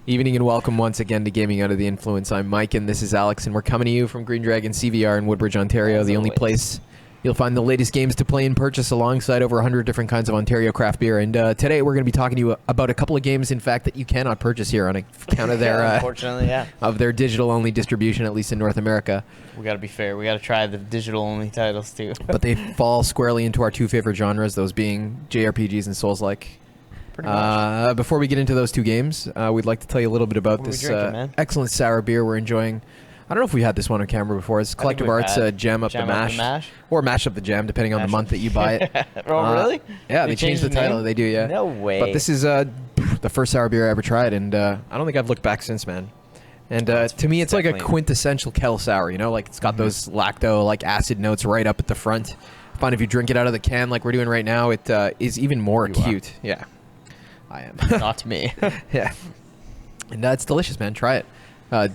Evening and welcome once again to Gaming Under the Influence. I'm Mike and this is Alex, and we're coming to you from Green Dragon CVR in Woodbridge, Ontario, the only place you'll find the latest games to play and purchase alongside over 100 different kinds of Ontario craft beer. And today we're going to be talking to you about a couple of games, in fact, that you cannot purchase here on account of their unfortunately, of their digital-only distribution, at least in North America. We got to be fair. We got to try the digital-only titles too. But they fall squarely into our two favorite genres, those being JRPGs and soulslike. Before we get into those two games, we'd like to tell you a little bit about this excellent sour beer we're enjoying. I don't know if we had this one on camera before. It's Collective Arts Jam Up the Mash. Or Mash Up the Jam, depending on the month that you buy it. Oh, really? Yeah, they changed the title. They do, yeah. No way. But this is the first sour beer I ever tried, and I don't think I've looked back since, man. And to me, it's like a quintessential kettle sour, you know? Like, it's got those lacto, like, acid notes right up at the front. I find if you drink it out of the can like we're doing right now, it is even more acute. Yeah. I am. Not me. Yeah. And it's delicious, man. Try it.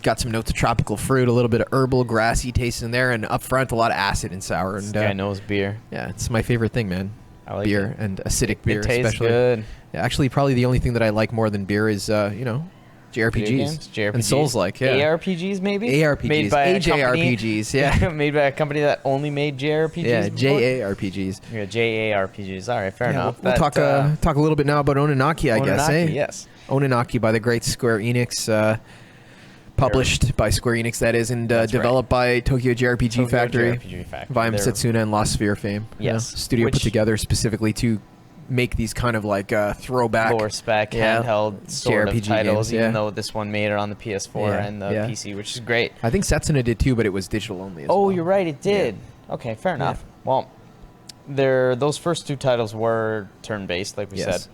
Got some notes of tropical fruit, a little bit of herbal, grassy taste in there, and up front, a lot of acid and sour. And, this guy knows beer. Yeah, it's my favorite thing, man. I like beer and acidic beer, it tastes especially. Good. Yeah, actually, probably the only thing that I like more than beer is, JRPGs. And Souls-like, yeah. ARPGs, maybe? ARPGs. Made by AJRPGs, yeah. Made by a company that only made JRPGs. Yeah, before? JARPGs. Yeah, JARPGs. All right, fair enough. We'll talk a little bit now about Oninaki, I guess, eh? Yes. Oninaki by the great Square Enix, published by Square Enix, that is, and developed by Tokyo JRPG Factory. By Setsuna and Lost Sphere fame. Yes. Studio put together specifically to make these kind of like throwback lower spec handheld sort JRPG of titles, games, even though this one made it on the PS4 and the PC, which is great. I think Setsuna did too, but it was digital only as well. You're right, it did. Yeah. Okay, fair enough. Well, those first two titles were turn-based, like we said.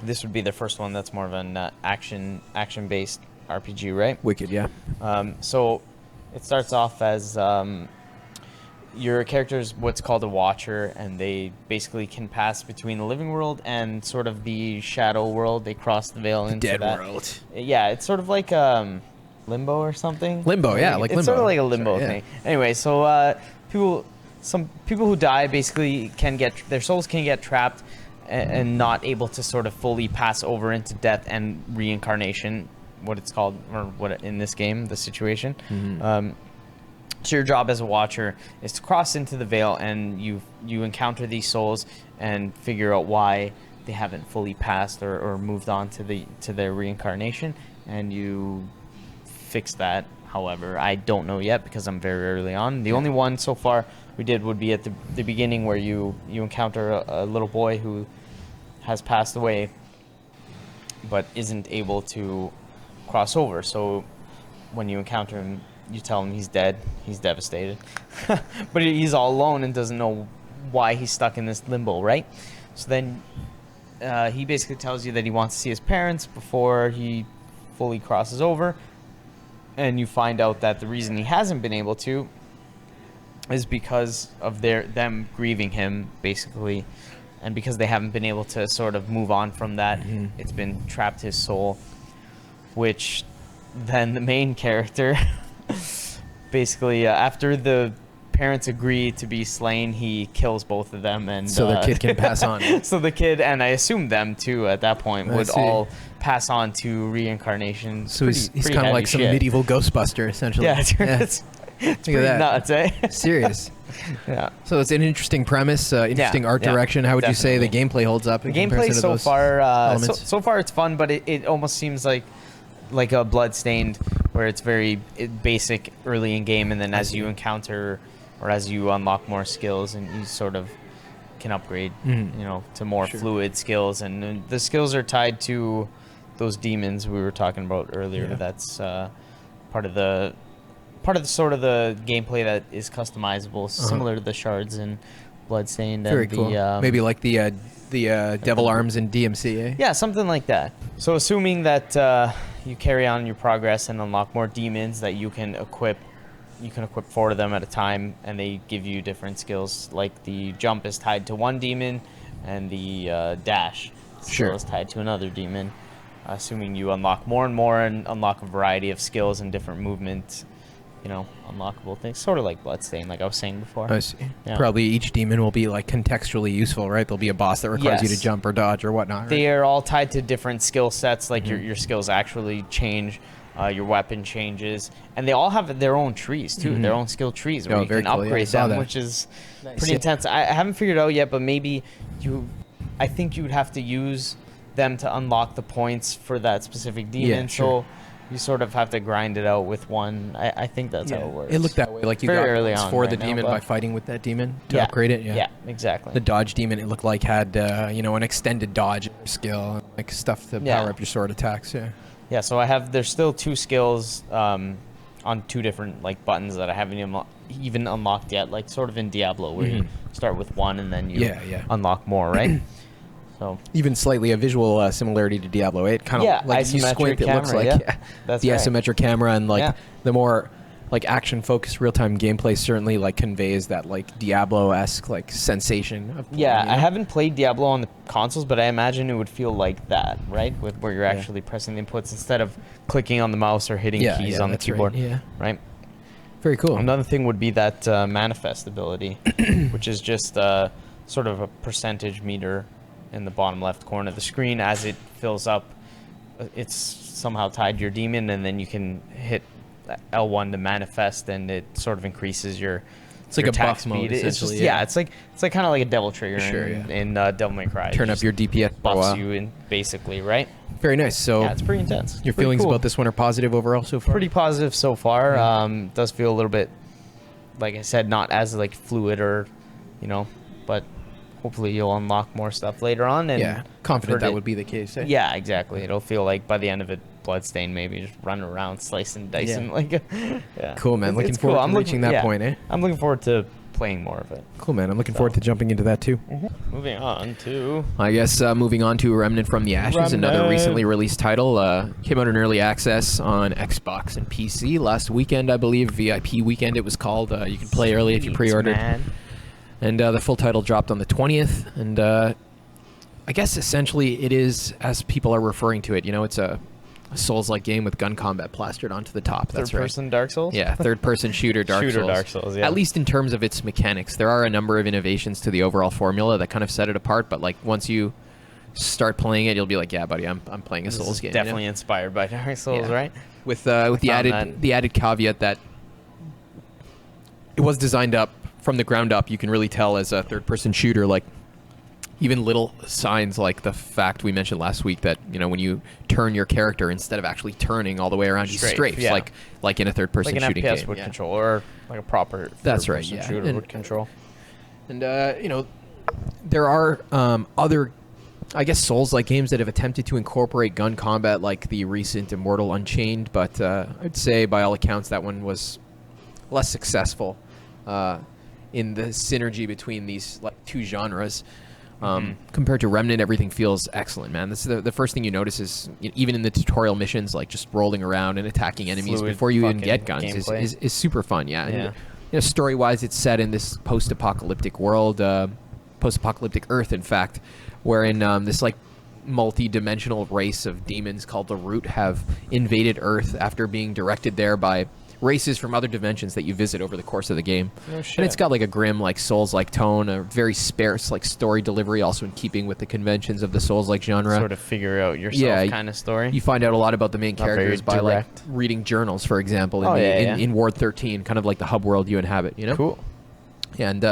This would be the first one that's more of an action-based RPG, right? Wicked, yeah. So it starts off as your character is what's called a watcher, and they basically can pass between the living world and sort of the shadow world. They cross the veil into dead that world. Yeah, it's sort of like limbo or something. Limbo, yeah, like it's limbo. Sort of like a limbo thing. Anyway, so some people who die basically their souls can get trapped and not able to sort of fully pass over into death and reincarnation, what it's called, or what in this game, the situation. So your job as a watcher is to cross into the veil, and you encounter these souls and figure out why they haven't fully passed or moved on to their reincarnation, and you fix that. However, I don't know yet because I'm very early on. The only one so far we did would be at the beginning, where you encounter a little boy who has passed away but isn't able to cross over. So when you encounter him, you tell him he's dead. He's devastated. But he's all alone and doesn't know why he's stuck in this limbo, right? So then he basically tells you that he wants to see his parents before he fully crosses over. And you find out that the reason he hasn't been able to is because of them grieving him, basically. And because they haven't been able to sort of move on from that, it's been trapped his soul. Which then the main character... basically, after the parents agree to be slain, he kills both of them, and so the kid can pass on. So the kid, and I assume them too at that point, would all pass on to reincarnation. So he's kind of like some medieval Ghostbuster, essentially. Yeah, it's pretty nuts, eh? Serious. Yeah. So it's an interesting premise, interesting art direction. How would you say the gameplay holds up? The gameplay so far it's fun, but it almost seems like a Bloodstained, where it's very basic early in game, and then as you encounter or as you unlock more skills, and you sort of can upgrade, to more fluid skills, and the skills are tied to those demons we were talking about earlier. Yeah. That's part of the sort of the gameplay that is customizable, similar to the shards in Bloodstained. Very and cool. Maybe like the Devil Arms in DMC, eh? Yeah, something like that. So assuming that you carry on your progress and unlock more demons that you can equip 4 of them at a time, and they give you different skills. Like the jump is tied to one demon, and the dash skill is tied to another demon. Assuming you unlock more and more and unlock a variety of skills and different movement unlockable things, sort of like Bloodstain, like I was saying before. I see. Yeah. Probably each demon will be like contextually useful, right? There'll be a boss that requires you to jump or dodge or whatnot. Right? They are all tied to different skill sets. Like your skills actually change. Your weapon changes, and they all have their own trees too, their own skill trees where you can upgrade them, which is pretty intense. I haven't figured it out yet, but maybe I think you would have to use them to unlock the points for that specific demon. Yeah, sure. So you sort of have to grind it out with one. I think that's how it works. It looked that way, like you Very got early points on for right the now, demon but- by fighting with that demon to upgrade it. Yeah, exactly. The dodge demon, it looked like had an extended dodge skill, and, like stuff to power up your sword attacks. Yeah, so there's still 2 skills on 2 different like buttons that I haven't even unlocked yet, like sort of in Diablo where you start with 1 and then you unlock more, right? So even slightly a visual similarity to Diablo 8, kind of like if you squint, it looks like that's the right. isometric camera, and like the more like action-focused real-time gameplay certainly like conveys that like Diablo-esque like sensation of playing, I haven't played Diablo on the consoles, but I imagine it would feel like that, right? With where you're actually pressing the inputs instead of clicking on the mouse or hitting keys on the keyboard. Right. Very cool. Another thing would be that manifest ability, which is just sort of a percentage meter in the bottom left corner of the screen. As it fills up, it's somehow tied to your demon, and then you can hit L1 to manifest, and it sort of increases your it's like a attack buff speed. mode, It's just it's like kind of like a devil trigger in Devil May Cry. Turn up your DPS buffs you in basically, right? Very nice. So it's pretty intense. Your feelings about this one are positive overall so far? Pretty positive so far. Does feel a little bit, like I said, not as like fluid or, but hopefully you'll unlock more stuff later on. And confident that would be the case. Yeah, exactly. It'll feel like by the end of it, Bloodstain maybe just running around slicing, dicing. Cool, man. Looking forward to reaching that point, eh? I'm looking forward to playing more of it. Cool, man. I'm looking forward to jumping into that too. Moving on to... moving on to Remnant from the Ashes, another recently released title. Came out in early access on Xbox and PC last weekend, I believe. VIP weekend it was called. You can play early if you pre-ordered. And the full title dropped on the 20th. And I guess essentially it is, as people are referring to it, it's a Souls-like game with gun combat plastered onto the top. That's third-person Dark Souls? Yeah, third-person shooter Dark Souls. Dark Souls, yeah. At least in terms of its mechanics. There are a number of innovations to the overall formula that kind of set it apart, but like once you start playing it, you'll be like, yeah, buddy, I'm playing a Souls game. Definitely inspired by Dark Souls, right? With the added caveat that it was designed up from the ground up. You can really tell as a third-person shooter, like even little signs like the fact we mentioned last week that when you turn your character, instead of actually turning all the way around, he strafes like in a third-person shooting FPS game. would control, or like a proper shooter would control. And there are other, I guess, Souls-like games that have attempted to incorporate gun combat, like the recent Immortal Unchained, but I'd say by all accounts that one was less successful in the synergy between these like two genres. Compared to Remnant, everything feels excellent, man. This is the first thing you notice is even in the tutorial missions, like just rolling around and attacking enemies Fluid before you even get guns gameplay. is super fun. And, story-wise, it's set in this post-apocalyptic world, post-apocalyptic Earth, in fact, wherein this like multi-dimensional race of demons called the Root have invaded Earth after being directed there by races from other dimensions that you visit over the course of the game. No shit. And it's got like a grim, like Souls-like tone, a very sparse like story delivery, also in keeping with the conventions of the Souls-like genre. Sort of figure out yourself kind of story. You find out a lot about the main characters by like reading journals, for example, in Ward 13, kind of like the hub world you inhabit, Cool. And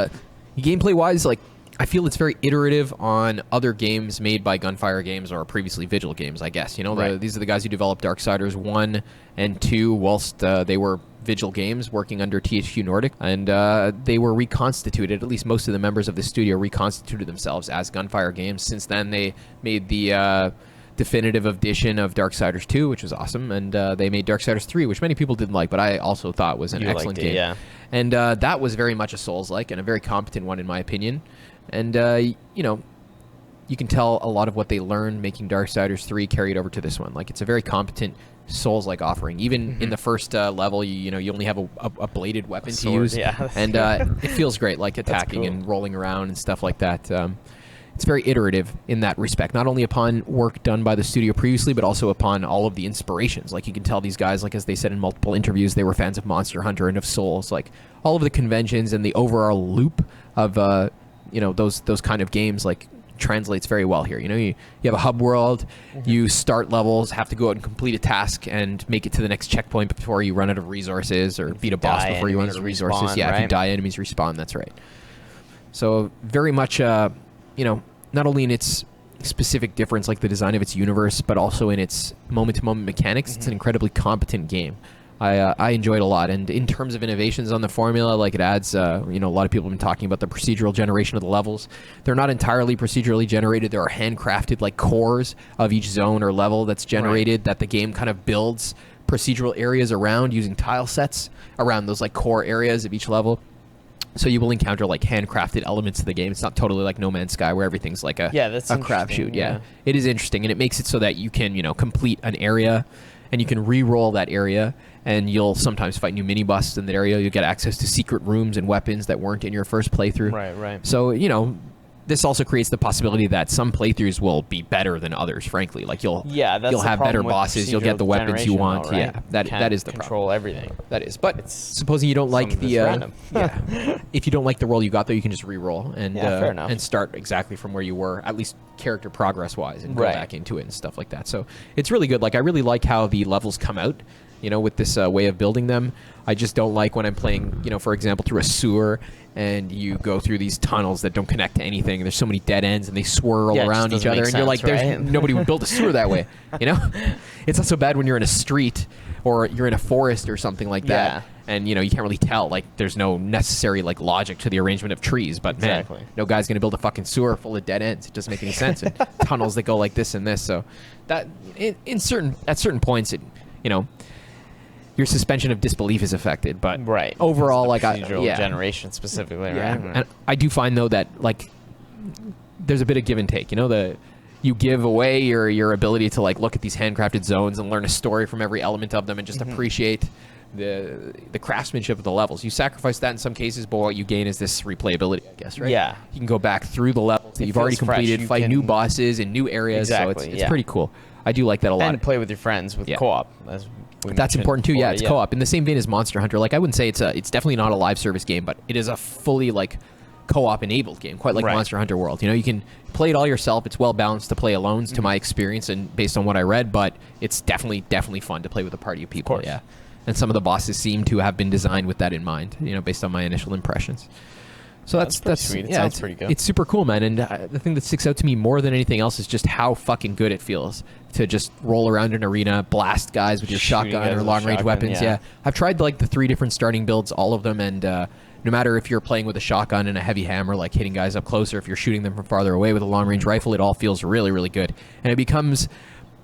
gameplay-wise, like I feel it's very iterative on other games made by Gunfire Games or previously Vigil Games, I guess. These are the guys who developed Darksiders 1 and 2 whilst they were Vigil Games working under THQ Nordic. And they were reconstituted, at least most of the members of the studio reconstituted themselves as Gunfire Games. Since then, they made the definitive edition of Darksiders 2, which was awesome. And they made Darksiders 3, which many people didn't like, but I also thought was an excellent game. Yeah. And that was very much a Souls-like and a very competent one, in my opinion. And, you can tell a lot of what they learned making Darksiders 3 carried over to this one. Like, it's a very competent Souls-like offering. Even in the first level, you only have a bladed weapon to use. Yeah, and it feels great, like attacking and rolling around and stuff like that. it's very iterative in that respect, not only upon work done by the studio previously, but also upon all of the inspirations. Like, you can tell these guys, like, as they said in multiple interviews, they were fans of Monster Hunter and of Souls. Like, all of the conventions and the overall loop of those kind of games, like, translates very well here. You have a hub world, you start levels, have to go out and complete a task and make it to the next checkpoint before you run out of resources, or beat a boss before you run out of resources. Respawn, right? If you die, enemies respawn. That's right. So very much, not only in its specific difference, like the design of its universe, but also in its moment-to-moment mechanics, it's an incredibly competent game. I enjoyed a lot, and in terms of innovations on the formula, like, it adds, a lot of people have been talking about the procedural generation of the levels. They're not entirely procedurally generated. There are handcrafted, like, cores of each zone or level that's generated that the game kind of builds procedural areas around using tile sets around those, like, core areas of each level. So you will encounter, like, handcrafted elements of the game. It's not totally like No Man's Sky where everything's like a crapshoot. Yeah, it is interesting, and it makes it so that you can, complete an area, and you can re-roll that area, and you'll sometimes fight new mini-bosses in that area. You'll get access to secret rooms and weapons that weren't in your first playthrough. Right. So, this also creates the possibility that some playthroughs will be better than others, frankly. Like, you'll have better bosses, you'll get the weapons you want. Though, right? Yeah, that is the control problem. Everything. That is. But supposing you don't like the if you don't like the roll you got, though, you can just re-roll and start exactly from where you were, at least character progress-wise, and go back into it and stuff like that. So it's really good. Like, I really like how the levels come out, with this way of building them. I just don't like when I'm playing, for example, through a sewer, and you go through these tunnels that don't connect to anything. There's so many dead ends, and they swirl around each other, and you're like, nobody would build a sewer that way. It's not so bad when you're in a street or you're in a forest or something like that, and you can't really tell. Like, there's no necessary, like, logic to the arrangement of trees. But man, no guy's gonna build a fucking sewer full of dead ends. It doesn't make any sense. And tunnels that go like this and this. So that at certain points, your suspension of disbelief is affected, but overall, like, generation specifically, right? And I do find, though, that, like, there's a bit of give and take. You give away your ability to, like, look at these handcrafted zones and learn a story from every element of them, and just appreciate the craftsmanship of the levels. You sacrifice that in some cases, but what you gain is this replayability, I guess, right? Yeah. You can go back through the levels that you've already completed, fight new bosses in new areas. Exactly, so it's pretty cool. I do like that a lot. And play with your friends with co-op. That's important too. It's co-op in the same vein as Monster Hunter. Like, I wouldn't say it's definitely not a live service game, but it is a fully, like, co-op enabled game, quite like Monster Hunter World. You can play it all yourself. It's well balanced to play alone, to my experience and based on what I read, but it's definitely fun to play with a party of people. Yeah, and some of the bosses seem to have been designed with that in mind. Based on my initial impressions. So that's sweet. It sounds pretty good. It's super cool, man. And the thing that sticks out to me more than anything else is just how fucking good it feels to just roll around an arena, blast guys with your shotgun or long range weapons. Yeah, I've tried, like, the 3 different starting builds, all of them, and no matter if you're playing with a shotgun and a heavy hammer, like hitting guys up close, or if you're shooting them from farther away with a long range rifle, it all feels really, really good. And it becomes,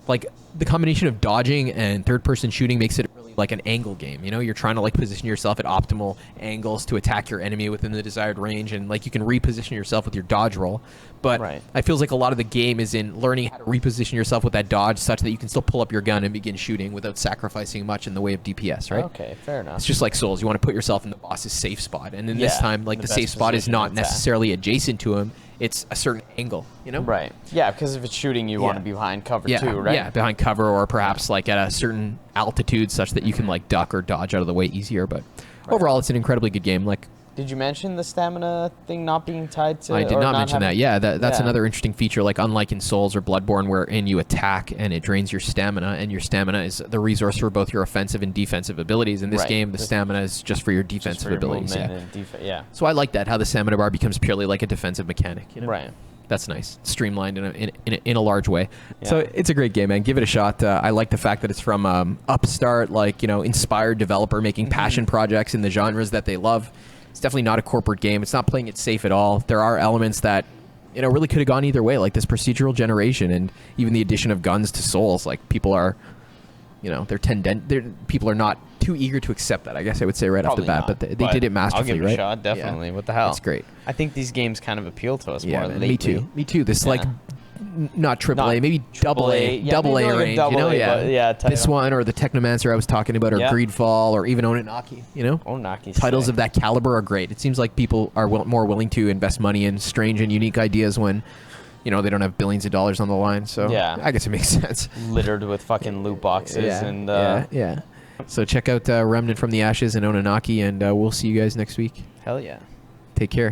like, the combination of dodging and third person shooting makes it really like an angle game. You're trying to, like, position yourself at optimal angles to attack your enemy within the desired range, and, like, you can reposition yourself with your dodge roll. But I feel like a lot of the game is in learning how to reposition yourself with that dodge such that you can still pull up your gun and begin shooting without sacrificing much in the way of DPS, right? Okay, fair enough. It's just like Souls. You want to put yourself in the boss's safe spot, and in this time, like, the safe spot is not necessarily adjacent to him. It's a certain angle, Right. Yeah, because if it's shooting, you want to be behind cover too, right? Yeah, behind cover, or perhaps, like, at a certain altitude such that you can, like, duck or dodge out of the way easier. But overall, it's an incredibly good game. Like, did you mention the stamina thing not being tied to? I did not mention that. Yeah, that's another interesting feature. Like, unlike in Souls or Bloodborne, wherein you attack and it drains your stamina, and your stamina is the resource for both your offensive and defensive abilities. In this game, the stamina is just for your defensive abilities. So I like that, how the stamina bar becomes purely like a defensive mechanic. Right. That's nice. Streamlined in a large way. Yeah. So it's a great game, man. Give it a shot. I like the fact that it's from upstart, like, inspired developer making passion projects in the genres that they love. It's definitely not a corporate game. It's not playing it safe at all. There are elements that, really could have gone either way, like this procedural generation and even the addition of guns to Souls. Like, people are, people are not too eager to accept that, I guess I would say off the bat. But they did it masterfully, I'll give it a shot, definitely. Yeah. What the hell? It's great. I think these games kind of appeal to us more lately. Me too. This, like, not AAA, maybe double A range. This one, or the Technomancer I was talking about, or Greedfall, or even Oninaki. Oninaki titles of that caliber are great. It seems like people are more willing to invest money in strange and unique ideas when they don't have billions of dollars on the line. So Yeah. I guess it makes sense. Littered with fucking loot boxes and yeah. So check out Remnant from the Ashes and Oninaki, and we'll see you guys next week. hell yeah. Take care.